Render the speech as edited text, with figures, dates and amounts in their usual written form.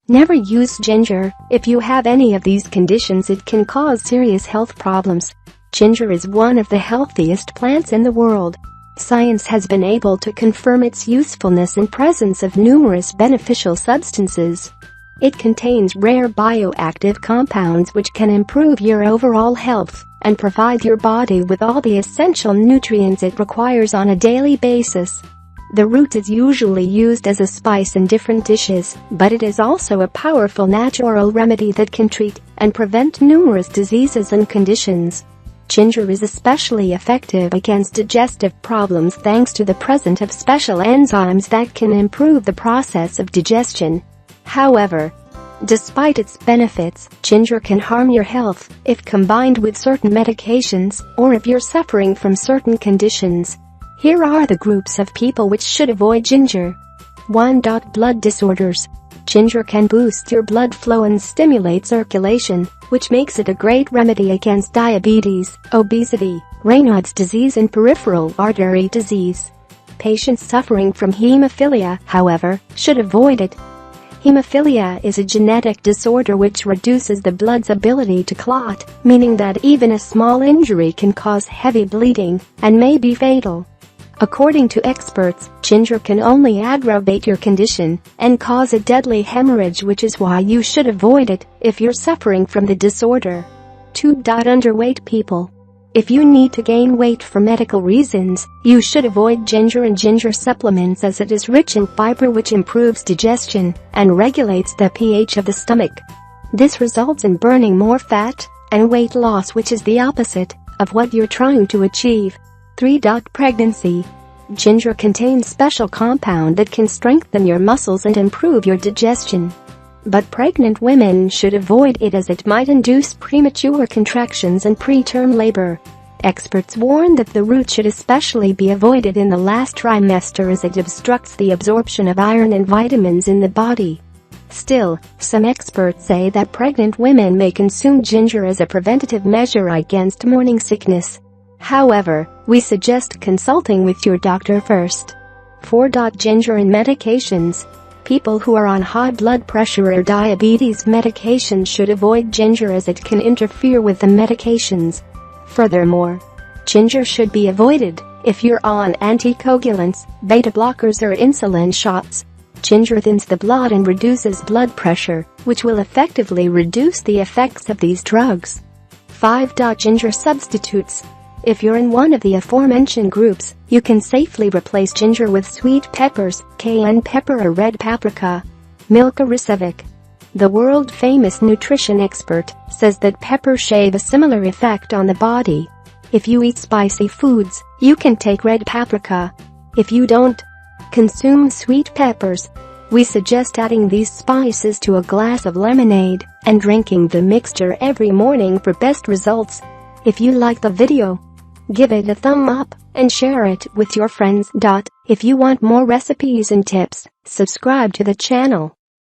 Never use ginger. If you have any of these conditions, it can cause serious health problems. Ginger is one of the healthiest plants in the world. Science has been able to confirm its usefulness in presence of numerous beneficial substances. It contains rare bioactive compounds which can improve your overall health and provide your body with all the essential nutrients it requires on a daily basis. The root is usually used as a spice in different dishes, but it is also a powerful natural remedy that can treat and prevent numerous diseases and conditions. Ginger is especially effective against digestive problems thanks to the presence of special enzymes that can improve the process of digestion. However, despite its benefits, ginger can harm your health if combined with certain medications or if you're suffering from certain conditions. Here are the groups of people which should avoid ginger. 1. Blood disorders. Ginger can boost your blood flow and stimulate circulation, which makes it a great remedy against diabetes, obesity, Raynaud's disease and peripheral artery disease. Patients suffering from hemophilia, however, should avoid it. Hemophilia is a genetic disorder which reduces the blood's ability to clot, meaning that even a small injury can cause heavy bleeding and may be fatal. According to experts, ginger can only aggravate your condition and cause a deadly hemorrhage, which is why you should avoid it if you're suffering from the disorder. 2. Underweight people. If you need to gain weight for medical reasons, you should avoid ginger and ginger supplements as it is rich in fiber which improves digestion and regulates the pH of the stomach. This results in burning more fat and weight loss, which is the opposite of what you're trying to achieve. 3. Pregnancy. Ginger contains special compound that can strengthen your muscles and improve your digestion. But pregnant women should avoid it as it might induce premature contractions and preterm labor. Experts warn that the root should especially be avoided in the last trimester as it obstructs the absorption of iron and vitamins in the body. Still, some experts say that pregnant women may consume ginger as a preventative measure against morning sickness. However, we suggest consulting with your doctor first. 4. Ginger and medications. People who are on high blood pressure or diabetes medications should avoid ginger as it can interfere with the medications. Furthermore, ginger should be avoided if you're on anticoagulants, beta blockers or insulin shots. Ginger thins the blood and reduces blood pressure, which will effectively reduce the effects of these drugs. 5. Ginger substitutes. If you're in one of the aforementioned groups, you can safely replace ginger with sweet peppers, cayenne pepper or red paprika. Milka Ricevic, the world-famous nutrition expert, says that peppers have a similar effect on the body. If you eat spicy foods, you can take red paprika. If you don't consume sweet peppers, we suggest adding these spices to a glass of lemonade and drinking the mixture every morning for best results. If you like the video, give it a thumb up and share it with your friends. If you want more recipes and tips, subscribe to the channel.